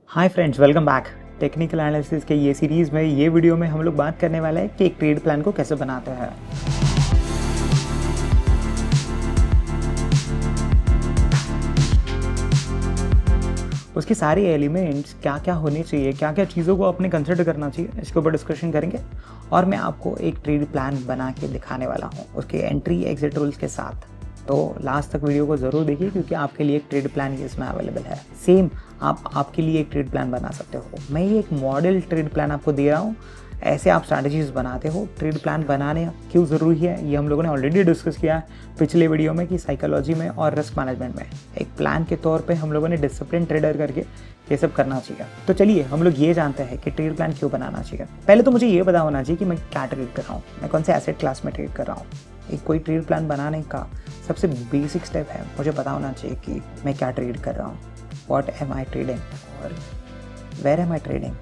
Hi friends, welcome back. Technical analysis के ये series में ये वीडियो में हम लोग बात करने वाले हैं कि एक ट्रेड प्लान को कैसे बनाते हैं। उसके सारे एलिमेंट्स क्या क्या होने चाहिए, क्या क्या चीज़ों को अपने कंसिडर करना चाहिए, इसके ऊपर डिस्कशन करेंगे। और मैं आपको एक ट्रेड प्लान बना के दिखाने वाला हूँ उसके एंट्री एग्जिट रूल्स के साथ। तो लास्ट तक वीडियो को ज़रूर देखिए क्योंकि आपके लिए एक ट्रेड प्लान इसमें अवेलेबल है। सेम आपके लिए एक ट्रेड प्लान बना सकते हो। मैं ये एक मॉडल ट्रेड प्लान आपको दे रहा हूँ, ऐसे आप स्ट्रैटेजीज बनाते हो। ट्रेड प्लान बनाने क्यों ज़रूरी है ये हम लोगों ने ऑलरेडी डिस्कस किया है पिछले वीडियो में कि साइकोलॉजी में और रिस्क मैनेजमेंट में एक प्लान के तौर पे हम लोगों ने डिसिप्लिन ट्रेडर करके ये सब करना चाहिए। तो चलिए हम लोग ये जानते हैं कि ट्रेड प्लान क्यों बनाना चाहिए। पहले तो मुझे ये पता होना चाहिए कि मैं क्या ट्रेड कर रहा हूँ, मैं कौन से एसेट क्लास में ट्रेड कर रहा हूँ। एक कोई ट्रेड प्लान बनाने का सबसे बेसिक स्टेप है, मुझे पता होना चाहिए कि मैं क्या ट्रेड कर रहा हूँ, व्हाट एम आई ट्रेडिंग और वेयर एम आई ट्रेडिंग,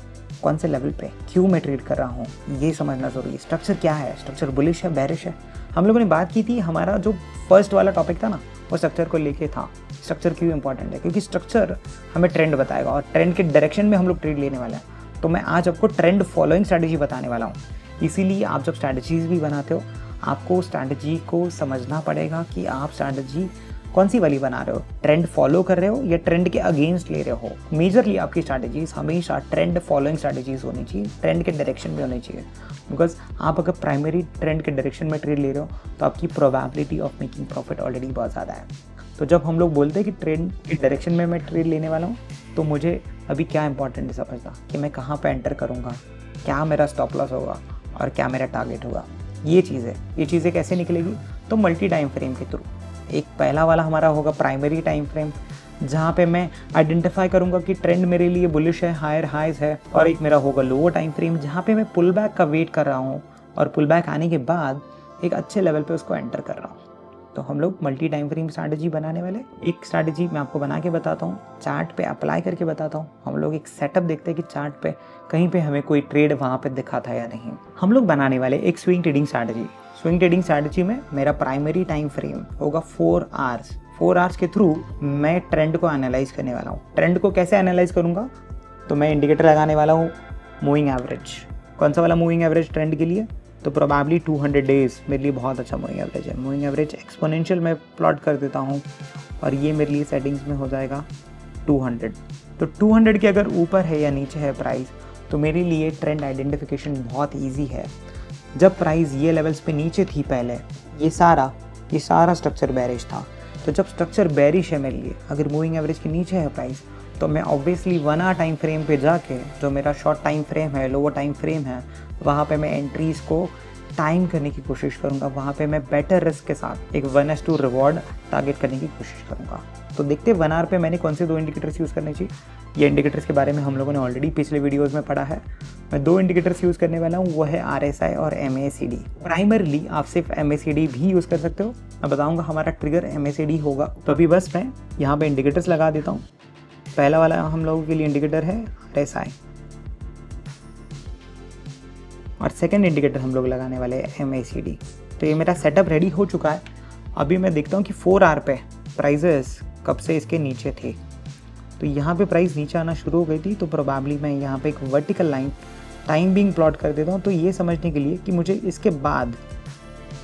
कौन से लेवल पे क्यों मैं ट्रेड कर रहा हूँ, ये समझना ज़रूरी है। स्ट्रक्चर क्या है, स्ट्रक्चर बुलिश है बेरिश है। हम लोगों ने बात की थी, हमारा जो फर्स्ट वाला टॉपिक था ना वो स्ट्रक्चर को लेके था। स्ट्रक्चर क्यों इंपॉर्टेंट है, क्योंकि स्ट्रक्चर हमें ट्रेंड बताएगा और ट्रेंड के डायरेक्शन में हम लोग ट्रेड लेने वाले हैं। तो मैं आज आपको ट्रेंड फॉलोइंग स्ट्रैटेजी बताने वाला हूँ। इसीलिए आप जब स्ट्रैटेजीज भी बनाते हो आपको स्ट्रैटेजी को समझना पड़ेगा कि आप स्ट्रैटेजी कौन सी वाली बना रहे हो, ट्रेंड फॉलो कर रहे हो या ट्रेंड के अगेंस्ट ले रहे हो। मेजरली आपकी स्ट्रैटेजीज हमेशा ट्रेंड फॉलोइंग स्ट्रैटेजीज होनी चाहिए, ट्रेंड के डायरेक्शन में होनी चाहिए। बिकॉज आप अगर प्राइमरी ट्रेंड के डायरेक्शन में ट्रेड ले रहे हो तो आपकी probability of making profit already बहुत ज़्यादा है। तो जब हम लोग बोलते हैं कि ट्रेंड के डायरेक्शन में मैं ट्रेड लेने वाला हूँ तो मुझे अभी क्या इंपॉर्टेंट है समझना कि मैं कहाँ पर एंटर करूँगा, क्या मेरा स्टॉप लॉस होगा और क्या मेरा टारगेट होगा। ये चीज़ें कैसे निकलेगी, तो मल्टी टाइम फ्रेम के थ्रू। एक पहला वाला हमारा होगा प्राइमरी टाइम फ्रेम, जहाँ पे मैं आइडेंटिफाई करूँगा कि ट्रेंड मेरे लिए बुलिश है, हायर हाइज है। और एक मेरा होगा लोअर टाइम फ्रेम, जहाँ पे मैं पुल बैक का वेट कर रहा हूँ और पुल बैक आने के बाद एक अच्छे लेवल पे उसको एंटर कर रहा हूँ। तो हम लोग मल्टी टाइम फ्रेम स्ट्रैटेजी बनाने वाले। एक स्ट्रैटेजी मैं आपको बना के बताता हूँ, चार्ट पे अप्लाई करके बताता हूँ। हम लोग एक सेटअप देखते हैं कि चार्ट पे कहीं पे हमें कोई ट्रेड वहाँ पे दिखा था या नहीं। हम लोग बनाने वाले एक swing trading strategy. Swing trading strategy में मेरा प्राइमरी टाइम फ्रेम होगा 4 आवर्स। 4 आवर्स के थ्रू मैं ट्रेंड को एनालाइज करने वाला हूँ। ट्रेंड को कैसे एनालाइज करूँगा, तो मैं इंडिकेटर लगाने वाला हूँ मूविंग एवरेज। कौन सा वाला मूविंग एवरेज ट्रेंड के लिए, तो प्रोबेबली 200 डेज मेरे लिए बहुत अच्छा मूविंग एवरेज है। मूविंग एवरेज एक्सपोनेंशियल में प्लॉट कर देता हूँ और ये मेरे लिए सेटिंग्स में हो जाएगा 200। तो 200 के अगर ऊपर है या नीचे है प्राइस तो मेरे लिए ट्रेंड आइडेंटिफिकेशन बहुत ईजी है। जब प्राइस ये लेवल्स पे नीचे थी पहले, ये सारा स्ट्रक्चर बेरिश था। तो जब स्ट्रक्चर बेरिश है मेरे लिए, अगर मूविंग एवरेज के नीचे है प्राइस, तो मैं ऑब्वियसली 1 आवर टाइम फ्रेम पे जाके, जो मेरा शॉर्ट टाइम फ्रेम है, लोअर टाइम फ्रेम है, वहाँ पे मैं एंट्रीज़ को टाइम करने की कोशिश करूँगा। वहाँ पे मैं बेटर रिस्क के साथ एक 1:2 रिवॉर्ड टारगेट करने की कोशिश करूँगा। तो देखते हैं 1 आवर पे मैंने कौन से 2 इंडिकेटर्स यूज़ करने चाहिए। ये इंडिकेटर्स के बारे में हम लोगों ने ऑलरेडी पिछले वीडियोज़ में पढ़ा है। मैं 2 इंडिकेटर्स यूज़ करने वाला हूँ, वो है RSI और MACD। प्राइमरली आप सिर्फ MACD भी यूज़ कर सकते हो। मैं बताऊँगा हमारा ट्रिगर MACD होगा। तो अभी बस मैं यहाँ पे इंडिकेटर्स लगा देता हूँ। पहला वाला हम लोगों के लिए इंडिकेटर है RSI और सेकंड इंडिकेटर हम लोग लगाने वाले हैं MACD। तो ये मेरा सेटअप रेडी हो चुका है। अभी मैं देखता हूँ कि 4 आवर पे प्राइजेस कब से इसके नीचे थे। तो यहाँ पे प्राइस नीचे आना शुरू हो गई थी, तो प्रोबेबली मैं यहाँ पे एक vertical line time being plot कर देता हूँ। तो ये समझने के लिए कि मुझे इसके बाद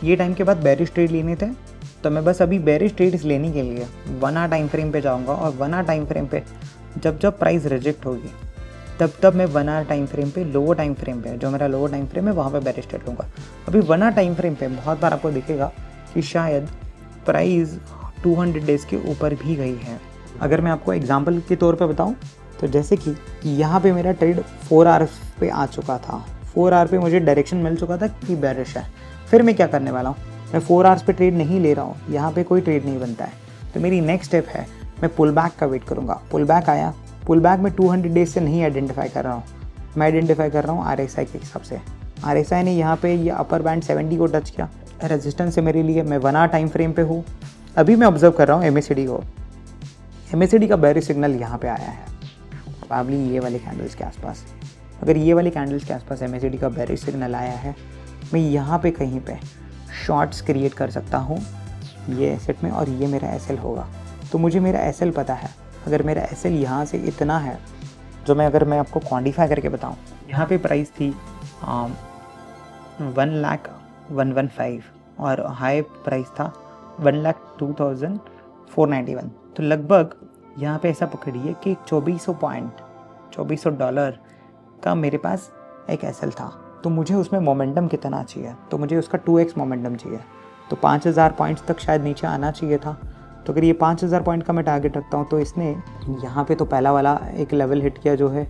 ये टाइम के बाद बेरिश ट्रेड लेने थे, तो मैं बस अभी बेरिश ट्रेड्स लेने के लिए 1 आवर टाइम फ्रेम पे जाऊँगा और 1 आवर टाइम फ्रेम पे जब प्राइस रिजेक्ट होगी तब मैं 1 आवर टाइम फ्रेम पे, लोअर टाइम फ्रेम पे, जो मेरा लोअर टाइम फ्रेम है वहाँ पे बेरिश ट्रेड लूँगा। अभी 1 आवर टाइम फ्रेम पे बहुत बार आपको दिखेगा कि शायद प्राइस 200 डेज़ के ऊपर भी गई है। अगर मैं आपको एग्जांपल के तौर पे बताऊं, तो जैसे कि यहाँ पे मेरा ट्रेड 4 आवर्स पे आ चुका था। 4 आवर पे मुझे डायरेक्शन मिल चुका था कि बेरिश है। फिर मैं क्या करने वाला हूँ, मैं 4 आवर्स पे ट्रेड नहीं ले रहा हूँ, यहाँ पे कोई ट्रेड नहीं बनता है। तो मेरी नेक्स्ट स्टेप है, मैं पुल बैक का वेट करूँगा। पुल बैक आया, पुल बैक में 200 डेज से नहीं आइडेंटिफाई कर रहा हूँ, मैं आइडेंटिफाई कर रहा हूँ RSI के हिसाब से। RSI ने यहाँ पे ये अपर बैंड 70 को टच किया, रेजिस्टेंस है मेरे लिए। मैं 1 आवर टाइम फ्रेम पे हूँ। अभी मैं ऑब्जर्व कर रहा हूँ MACD को। MACD का बेरिश सिग्नल यहाँ पे आया है, प्रोबेबली ये वाले कैंडल्स के आसपास। अगर ये वाले कैंडल्स के आसपास MACD का बेरिश सिग्नल आया है, मैं यहाँ पे कहीं पे शॉर्ट्स क्रिएट कर सकता हूँ ये एसेट में, और ये मेरा SL होगा। तो मुझे मेरा SL पता है। अगर मेरा SL यहाँ से इतना है, जो मैं अगर मैं आपको क्वान्टिफाई करके बताऊँ, यहाँ पे प्राइस थी 1,01,115 और हाई प्राइस था 1,02,491। तो लगभग यहाँ पे ऐसा पकड़िए कि $2400 का मेरे पास एक एसएल था। तो मुझे उसमें मोमेंटम कितना चाहिए, तो मुझे उसका 2x मोमेंटम चाहिए। तो 5000 पॉइंट्स तक शायद नीचे आना चाहिए था। तो अगर ये 5000 पॉइंट का मैं टारगेट रखता हूँ, तो इसने यहाँ पे तो पहला वाला एक लेवल हिट किया जो है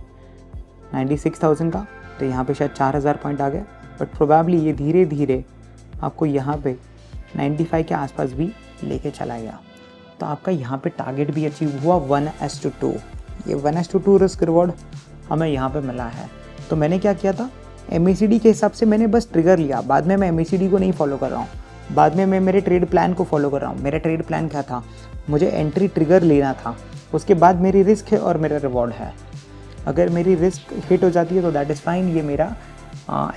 96,000 का, तो यहाँ पे शायद 4000 पॉइंट आ गए। बट प्रोबेबली ये धीरे धीरे आपको यहाँ पे 95 के आसपास भी लेके चला गया। तो आपका यहाँ पे टारगेट भी अचीव हुआ 1:2। ये 1:2 रिस्क रिवॉर्ड हमें यहाँ पे मिला है। तो मैंने क्या किया था, MACD के हिसाब से मैंने बस ट्रिगर लिया। बाद में मैं MACD को नहीं फॉलो कर रहा हूँ, बाद में मैं मेरे ट्रेड प्लान को फॉलो कर रहा हूँ। मेरा ट्रेड प्लान क्या था, मुझे एंट्री ट्रिगर लेना था, उसके बाद मेरी रिस्क है और मेरा रिवॉर्ड है। अगर मेरी रिस्क हिट हो जाती है तो दैट इज़ फाइन, ये मेरा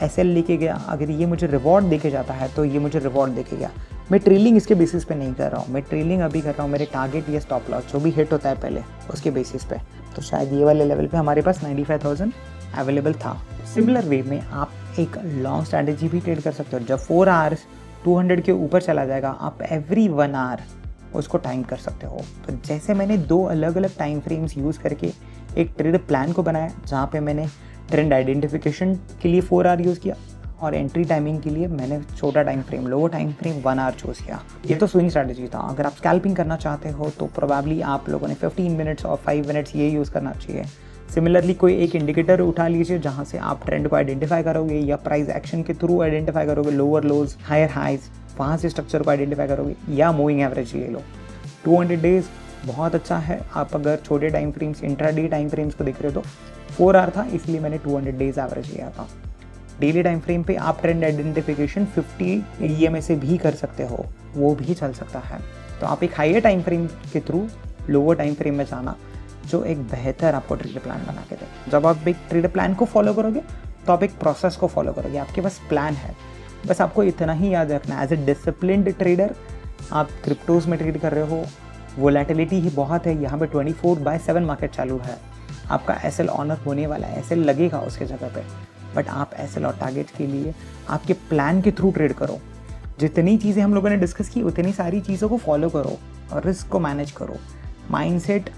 SL लेके गया। अगर ये मुझे रिवॉर्ड देके जाता है तो ये मुझे रिवॉर्ड देके गया। मैं ट्रेलिंग इसके बेसिस पे नहीं कर रहा हूँ, मैं ट्रेलिंग अभी कर रहा हूँ मेरे टारगेट या स्टॉप लॉस जो भी हिट होता है पहले उसके बेसिस पे। तो शायद ये वाले लेवल पे हमारे पास 95,000 अवेलेबल था। सिमिलर वे में आप एक लॉन्ग स्ट्रैटेजी भी ट्रेड कर सकते हो। जब 4 आवर्स 200 के ऊपर चला जाएगा, आप एवरी 1 आवर उसको टाइम कर सकते हो। तो जैसे मैंने 2 अलग अलग टाइम फ्रेम्स यूज़ करके एक ट्रेड प्लान को बनाया, जहाँ पे मैंने ट्रेंड आइडेंटिफिकेशन के लिए 4 आवर यूज़ किया और एंट्री टाइमिंग के लिए मैंने छोटा time frame, lower time frame 1 hour choose किया। ये तो स्विंग स्ट्रैटेजी था। अगर आप स्कैल्पिंग करना चाहते हो तो प्रोबेबली आप लोगों ने 15 मिनट्स और 5 मिनट्स ये यूज़ करना चाहिए। सिमिलरली कोई एक इंडिकेटर उठा लीजिए जहाँ से आप ट्रेंड को आइडेंटिफाई करोगे या प्राइस एक्शन के थ्रू आइडेंटिफाई करोगे, लोअर लोज हायर हाइज, वहाँ से स्ट्रक्चर को आइडेंटिफाई करोगे, या मूविंग एवरेज ले लो। 200 डेज बहुत अच्छा है। आप अगर छोटे time frames, intraday time frames को देख रहे हो तो 4 आवर था, इसलिए मैंने 200 डेज एवरेज लिया था। डेली टाइम फ्रेम पे आप ट्रेंड आइडेंटिफिकेशन 50 EMA से भी कर सकते हो, वो भी चल सकता है। तो आप एक हाइयर टाइम फ्रेम के थ्रू लोअर टाइम फ्रेम में जाना, जो एक बेहतर आपको ट्रेड प्लान बना के दे। जब आप एक ट्रेड प्लान को फॉलो करोगे तो आप एक प्रोसेस को फॉलो करोगे, आपके पास प्लान है। बस आपको इतना ही याद रखना है, एज ए डिसिप्लिन्ड ट्रेडर आप क्रिप्टोज में ट्रेड कर रहे हो, वोलेटिलिटी ही बहुत है। यहाँ पे 24/7 मार्केट चालू है। आपका SL ऑनर होने वाला है, SL लगेगा उसके जगह पे, बट आप SL और टारगेट के लिए आपके प्लान के थ्रू ट्रेड करो। जितनी चीज़ें हम लोगों ने डिस्कस की उतनी सारी चीज़ों को फॉलो करो और रिस्क को मैनेज करो। माइंडसेट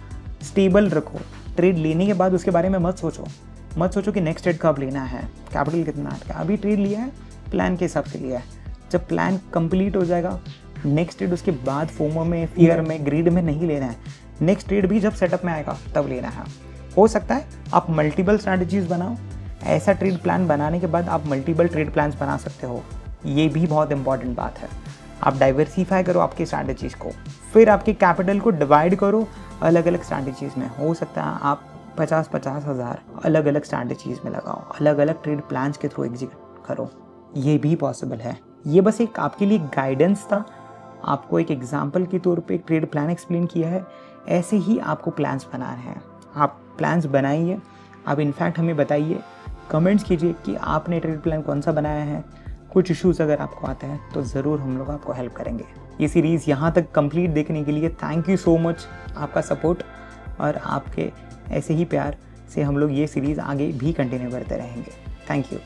स्टेबल रखो। ट्रेड लेने के बाद उसके बारे में मत सोचो कि नेक्स्ट ट्रेड कब लेना है, कैपिटल कितना है। अभी ट्रेड लिया है, प्लान के हिसाब से लिया है। जब प्लान कंप्लीट हो जाएगा, नेक्स्ट ट्रेड उसके बाद फोमो में, फियर में, ग्रीड में नहीं लेना है। नेक्स्ट ट्रेड भी जब सेटअप में आएगा तब लेना है। हो सकता है आप मल्टीपल स्ट्रैटेजीज बनाओ। ऐसा ट्रेड प्लान बनाने के बाद आप मल्टीपल ट्रेड प्लान्स बना सकते हो, ये भी बहुत इंपॉर्टेंट बात है। आप डाइवर्सिफाई करो आपकी स्ट्रैटेजीज़ को, फिर आपके कैपिटल को डिवाइड करो अलग अलग स्ट्रैटेजीज़ में। हो सकता है आप 50-50 हज़ार अलग अलग स्ट्रैटेजीज़ में लगाओ, अलग अलग ट्रेड प्लान्स के थ्रू एग्जीक्यूट करो, ये भी पॉसिबल है। ये बस एक आपके लिए गाइडेंस था, आपको एक एग्जाम्पल के तौर पे एक ट्रेड प्लान एक्सप्लेन किया है। ऐसे ही आपको प्लान्स बनाने हैं, आप प्लान्स बनाइए। आप इनफैक्ट हमें बताइए, कमेंट्स कीजिए कि आपने ट्रेड प्लान कौन सा बनाया है। कुछ इश्यूज़ अगर आपको आते हैं तो ज़रूर हम लोग आपको हेल्प करेंगे। ये सीरीज़ यहाँ तक कंप्लीट देखने के लिए थैंक यू सो मच। आपका सपोर्ट और आपके ऐसे ही प्यार से हम लोग ये सीरीज़ आगे भी कंटिन्यू करते रहेंगे। Thank you.